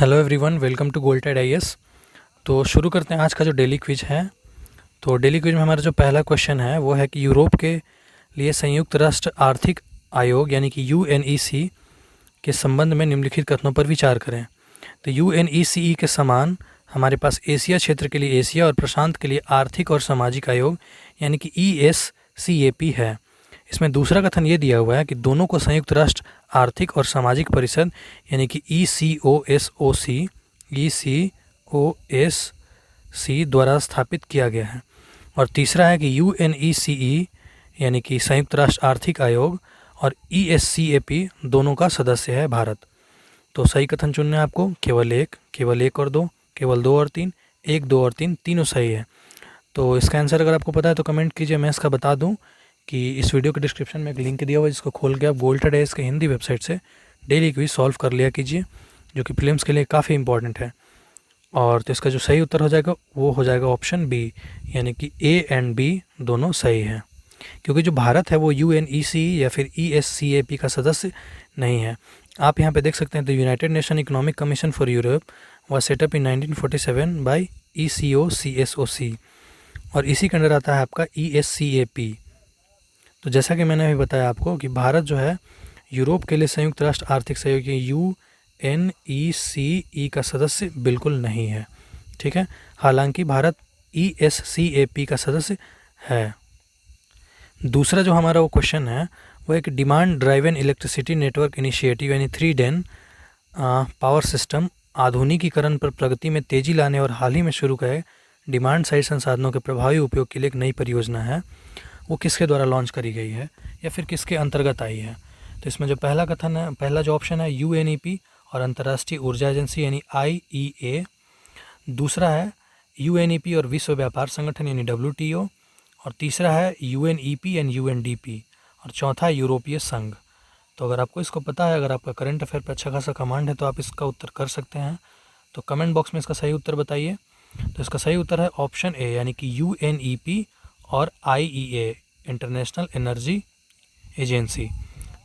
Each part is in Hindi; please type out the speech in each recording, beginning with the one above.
हेलो एवरीवन, वेलकम टू गोल्टेड आईएएस। तो शुरू करते हैं आज का जो डेली क्विज है। तो डेली क्विज में हमारा जो पहला क्वेश्चन है वो है कि यूरोप के लिए संयुक्त राष्ट्र आर्थिक आयोग यानी कि यूएनईसी के संबंध में निम्नलिखित कथनों पर विचार करें। तो यूएनईसी के समान हमारे पास एशिया क्षेत्र के लिए एशिया और प्रशांत के लिए आर्थिक और सामाजिक आयोग यानी कि ESCAP है। इसमें दूसरा कथन ये दिया हुआ है कि दोनों को संयुक्त राष्ट्र आर्थिक और सामाजिक परिषद यानी कि ECOSOC द्वारा स्थापित किया गया है। और तीसरा है कि UNECE यानी कि संयुक्त राष्ट्र आर्थिक आयोग और ESCAP दोनों का सदस्य है भारत। तो सही कथन चुनना है आपको, केवल एक और दो, केवल 2 और 3, 1, 2 और 3 तीनों सही है। तो इसका आंसर अगर आपको पता है तो कमेंट कीजिए। मैं इसका बता दूं कि इस वीडियो के डिस्क्रिप्शन में एक लिंक दिया हुआ है जिसको खोल के आप गोल्टेड आईएएस के हिंदी वेबसाइट से डेली क्विज सॉल्व कर लिया कीजिए, जो कि प्रीलिम्स के लिए काफ़ी इंपॉर्टेंट है। और तो इसका जो सही उत्तर हो जाएगा वो हो जाएगा ऑप्शन बी, यानी कि A एंड B दोनों सही हैं। क्योंकि जो भारत है वो UNECE या फिर ESCAP का सदस्य नहीं है। आप यहाँ पे देख सकते हैं the United nation economic commission for Europe was setup in 1947 by ECOSOC और इसी के अंडर आता है आपका ESCAP। तो जैसा कि मैंने अभी बताया आपको कि भारत जो है यूरोप के लिए संयुक्त राष्ट्र आर्थिक सहयोग UNECE का सदस्य बिल्कुल नहीं है, ठीक है। हालांकि भारत ESCAP का सदस्य है। दूसरा जो हमारा वो क्वेश्चन है वो एक demand driven electricity network initiative यानी 3DEN पावर सिस्टम आधुनिकीकरण पर प्रगति में तेज़ी लाने और हाल ही में शुरू किए डिमांड साइड संसाधनों के प्रभावी उपयोग के लिए एक नई परियोजना है। वो किसके द्वारा लॉन्च करी गई है या फिर किसके अंतर्गत आई है। तो इसमें जो पहला कथन है, पहला जो ऑप्शन है UNEP और अंतर्राष्ट्रीय ऊर्जा एजेंसी यानी IEA। दूसरा है UNEP और विश्व व्यापार संगठन यानी WTO। और तीसरा है UNEP एंड UNDP। और चौथा है यूरोपीय संघ। तो अगर आपको इसको पता है, अगर आपका करंट अफेयर पर अच्छा खासा कमांड है तो आप इसका उत्तर कर सकते हैं। तो कमेंट बॉक्स में इसका सही उत्तर बताइए। तो इसका सही उत्तर है ऑप्शन ए, यानी कि UNEP और IEA इंटरनेशनल एनर्जी एजेंसी,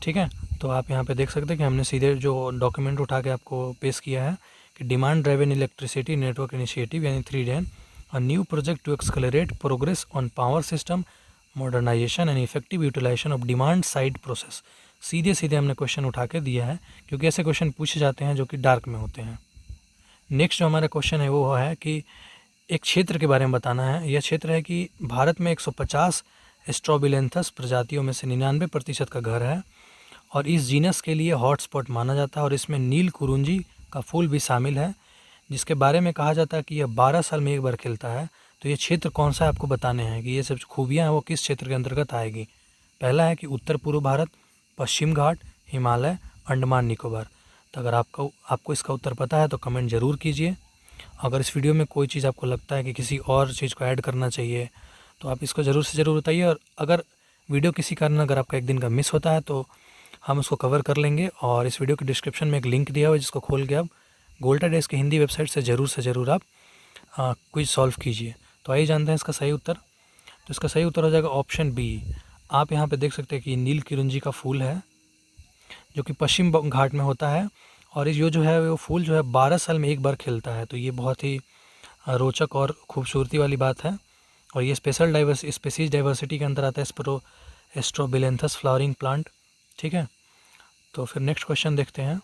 ठीक है। तो आप यहाँ पे देख सकते हैं कि हमने सीधे जो डॉक्यूमेंट उठा के आपको पेश किया है कि demand driven electricity network initiative यानी 3DEN a new project to accelerate progress on power system modernization and effective utilization of demand side process. सीधे हमने क्वेश्चन उठा के दिया है क्योंकि ऐसे क्वेश्चन पूछे जाते हैं जो कि डार्क में होते हैं। नेक्स्ट जो हमारा क्वेश्चन है वो है कि एक क्षेत्र के बारे में बताना है। यह क्षेत्र है कि भारत में 150 स्ट्रोबिलेंथस प्रजातियों में से 99% का घर है और इस जीनस के लिए हॉटस्पॉट माना जाता है। और इसमें नील कुरुंजी का फूल भी शामिल है जिसके बारे में कहा जाता है कि यह 12 साल में एक बार खिलता है। तो ये क्षेत्र कौन सा है आपको बताने हैं कि ये सब खूबियाँ हैं वो किस क्षेत्र के अंतर्गत आएगी। पहला है कि उत्तर पूर्व भारत, पश्चिम घाट, हिमालय, अंडमान निकोबार। तो अगर आपको इसका उत्तर पता है तो कमेंट ज़रूर कीजिए। अगर इस वीडियो में कोई चीज़ आपको लगता है कि किसी और चीज़ को ऐड करना चाहिए तो आप इसको ज़रूर से ज़रूर बताइए। और अगर वीडियो किसी कारण अगर आपका एक दिन का मिस होता है तो हम उसको कवर कर लेंगे। और इस वीडियो के डिस्क्रिप्शन में एक लिंक दिया हुआ है जिसको खोल के आप गोल्टेड आईएएस की हिंदी वेबसाइट से ज़रूर आप क्विज सॉल्व कीजिए। तो आइए जानते हैं इसका सही उत्तर। तो इसका सही उत्तर हो जाएगा ऑप्शन बी। आप यहाँ पे देख सकते हैं कि नील किरुंजी का फूल है जो कि पश्चिम घाट में होता है और ये जो है वो फूल जो है 12 साल में एक बार खिलता है। तो ये बहुत ही रोचक और खूबसूरती वाली बात है। और ये स्पेसीज डाइवर्सिटी के अंदर आता है स्ट्रोबिलेंथस फ्लावरिंग प्लांट, ठीक है। तो फिर नेक्स्ट क्वेश्चन देखते हैं।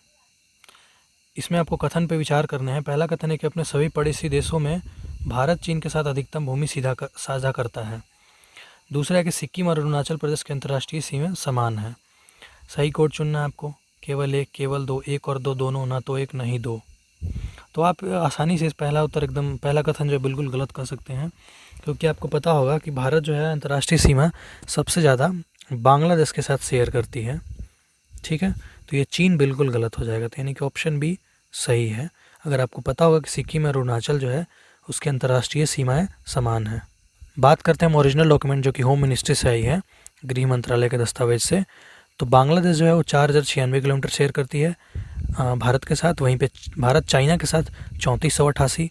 इसमें आपको कथन पे विचार करने हैं। पहला कथन है कि अपने सभी पड़ोसी देशों में भारत चीन के साथ अधिकतम भूमि साझा करता है। दूसरा है कि सिक्किम और अरुणाचल प्रदेश की अंतर्राष्ट्रीय सीमा समान है। सही कोड चुनना है आपको, केवल 1, केवल 2, 1 और 2 दोनों, ना तो 1 नहीं 2। तो आप आसानी से इस पहला कथन जो है बिल्कुल गलत कर सकते हैं क्योंकि आपको पता होगा कि भारत जो है अंतर्राष्ट्रीय सीमा सबसे ज़्यादा बांग्लादेश के साथ शेयर करती है, ठीक है। तो ये चीन बिल्कुल गलत हो जाएगा। तो यानी कि ऑप्शन बी सही है। अगर आपको पता होगा कि सिक्किम और अरुणाचल जो है उसकी अंतर्राष्ट्रीय सीमाएँ समान हैं। बात करते हैं हम ओरिजिनल डॉक्यूमेंट जो कि होम मिनिस्ट्री से आई है, गृह मंत्रालय के दस्तावेज से। तो बांग्लादेश जो है वो 4096 किलोमीटर शेयर करती है भारत के साथ। वहीं पे भारत चाइना के साथ 3488,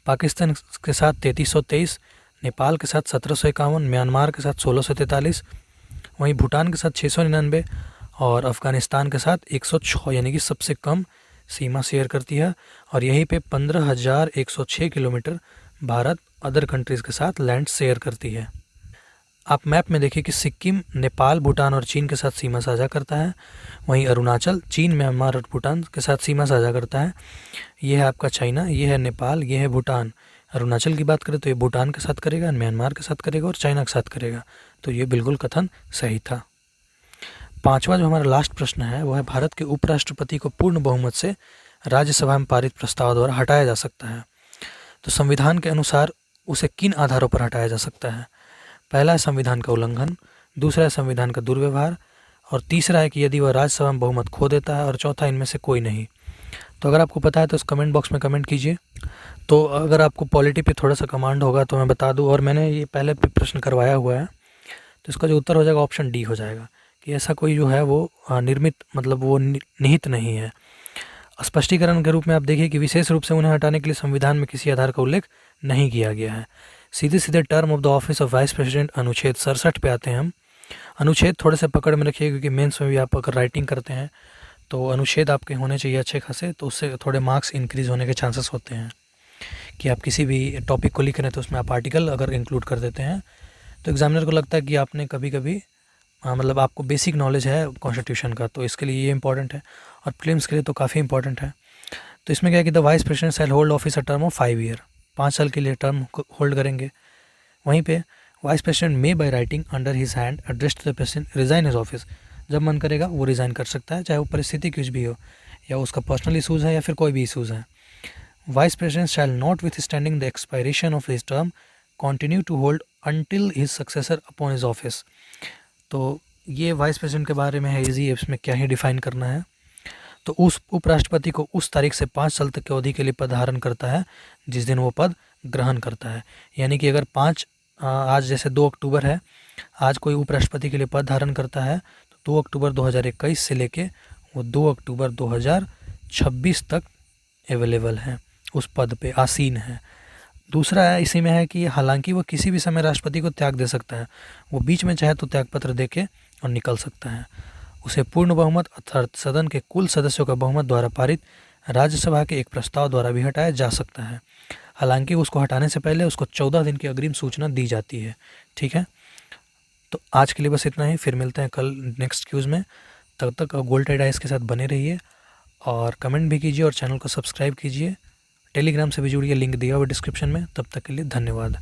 पाकिस्तान के साथ 3323, नेपाल के साथ 1751, म्यांमार के साथ 1643, वहीं भूटान के साथ 699 और अफ़गानिस्तान के साथ 106 यानी कि सबसे कम सीमा शेयर करती है और यहीं पे 15,106 किलोमीटर भारत अदर कंट्रीज़ के साथ लैंड शेयर करती है। आप मैप में देखिए कि सिक्किम नेपाल, भूटान और चीन के साथ सीमा साझा करता है। वहीं अरुणाचल चीन, म्यांमार और भूटान के साथ सीमा साझा करता है। ये है आपका चाइना, ये है नेपाल, ये है भूटान। अरुणाचल की बात करें तो ये भूटान के साथ करेगा, म्यांमार के साथ करेगा और चाइना के साथ करेगा। तो ये बिल्कुल कथन सही था। पांचवा जो हमारा लास्ट प्रश्न है वो है भारत के उपराष्ट्रपति को पूर्ण बहुमत से राज्यसभा में पारित प्रस्ताव द्वारा हटाया जा सकता है। तो संविधान के अनुसार उसे किन आधारों पर हटाया जा सकता है? पहला है संविधान का उल्लंघन, दूसरा है संविधान का दुर्व्यवहार और तीसरा है कि यदि वह राज्यसभा में बहुमत खो देता है और चौथा इनमें से कोई नहीं। तो अगर आपको पता है तो इस कमेंट बॉक्स में कमेंट कीजिए। तो अगर आपको पॉलिटी पे थोड़ा सा कमांड होगा तो मैं बता दूं, और मैंने ये पहले भी प्रश्न करवाया हुआ है, तो इसका जो उत्तर हो जाएगा ऑप्शन डी हो जाएगा कि ऐसा कोई जो है वो निर्मित मतलब वो निहित नहीं है। स्पष्टीकरण के रूप में आप देखिए कि विशेष रूप से उन्हें हटाने के लिए संविधान में किसी आधार का उल्लेख नहीं किया गया है। सीधे सीधे term of the office of vice president अनुच्छेद 67 पे आते हैं हम। अनुच्छेद थोड़े से पकड़ में रखिए क्योंकि मेंस में भी आप अगर राइटिंग करते हैं तो अनुच्छेद आपके होने चाहिए अच्छे खासे, तो उससे थोड़े मार्क्स इंक्रीज होने के चांसेस होते हैं। कि आप किसी भी टॉपिक को लिख रहे हैं तो उसमें आप आर्टिकल अगर इंक्लूड कर देते हैं तो एग्जामिनर को लगता है कि आपने कभी कभी मतलब आपको बेसिक नॉलेज है कॉन्स्टिट्यूशन का, तो इसके लिए ये इंपॉर्टेंट है और प्रीलिम्स के लिए तो काफ़ी इंपॉर्टेंट है। तो इसमें क्या है कि the vice president shall hold office a term of 5 year, 5 साल के लिए टर्म होल्ड करेंगे। वहीं पे vice president may by writing under his hand address to the president resign his office, जब मन करेगा वो रिज़ाइन कर सकता है, चाहे वो परिस्थिति कुछ भी हो या उसका पर्सनल इशूज़ है या फिर कोई भी इशूज़ है। Vice president shall notwithstanding the expiration of his term continue to hold until his successor upon his office. तो ये वाइस प्रेसिडेंट के बारे में है, इजी इसमें क्या ही डिफाइन करना है। तो उस उपराष्ट्रपति को उस तारीख से 5 साल तक की अवधि के लिए पद धारण करता है जिस दिन वो पद ग्रहण करता है। यानी कि अगर आज जैसे 2 अक्टूबर है, आज कोई उपराष्ट्रपति के लिए पद धारण करता है तो 2 अक्टूबर 2021 से लेके वो 2 अक्टूबर 2026 तक अवेलेबल है, उस पद पे आसीन है। दूसरा है इसी में है कि हालांकि वो किसी भी समय राष्ट्रपति को त्याग दे सकता है, वो बीच में चाहे तो त्यागपत्र देके और निकल सकता है। उसे पूर्ण बहुमत अर्थात सदन के कुल सदस्यों का बहुमत द्वारा पारित राज्यसभा के एक प्रस्ताव द्वारा भी हटाया जा सकता है। हालांकि उसको हटाने से पहले उसको 14 दिन की अग्रिम सूचना दी जाती है। ठीक है, तो आज के लिए बस इतना ही, फिर मिलते हैं कल नेक्स्ट क्यूज़ में। तब तक गोल्ड आइस के साथ बने रहिए और कमेंट भी कीजिए और चैनल को सब्सक्राइब कीजिए। टेलीग्राम से भी जुड़िए, लिंक दिया हुआ डिस्क्रिप्शन में। तब तक के लिए धन्यवाद।